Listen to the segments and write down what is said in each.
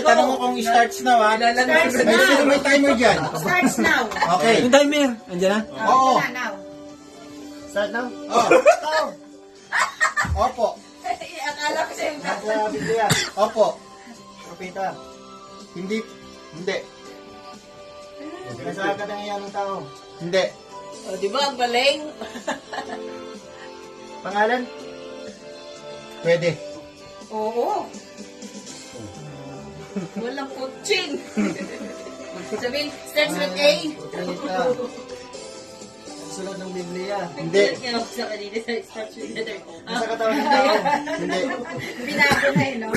tanong mo kung starts now ha. May timer dyan. Starts now. Okay. Yung timer. Andiyan na? Oo. Now. Start now? Oo. Opo. Akala ko sa'yo. Nasa Biblia. Opo. Propeta. Hindi. Hindi. Nasa katangian ng tao. Hindi. O, di ba? Ang galing. Pangalan? Pwede. Oo. Walang kutsing. Sabihin, starts with A. Propeta. Sulat ng Biblia. Hindi. Kaya sa kanina sa starts with letter. Nasa katawan ng tao. Hindi. Binago na yun, no?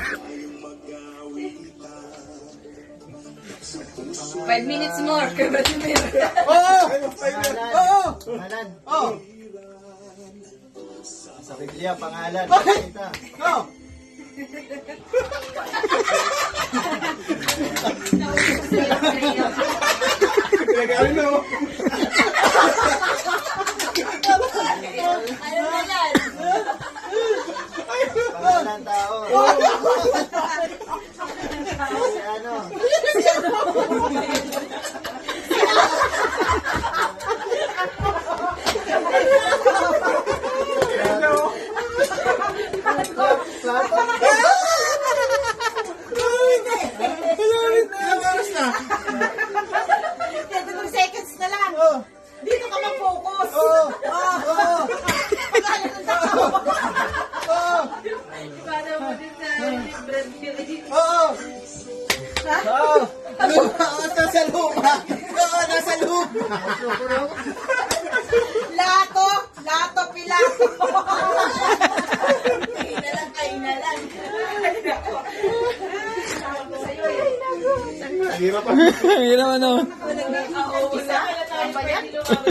5 minutes more. Oo! Pangalan. Oo! Pangalan. Oo! Sa Biblia, pangalan. Bakit? Propeta. Oo! Pinag-aaral mo. Ano na yan? Pangalan ng tao. Si ano? Ilang oras na? 32 seconds na lang. Oo! Dito ka mag-focus. Oo! Oo! Pagkala ng tao. Oo! Para mo din sa brand new. Oo! Oo! Nasa luma! Oo, nasa luma! Lato! Lato, pilato! Kain na lang, kain na lang. Hirap Hirap ano. Walang nag-aawala. Ano ba yan?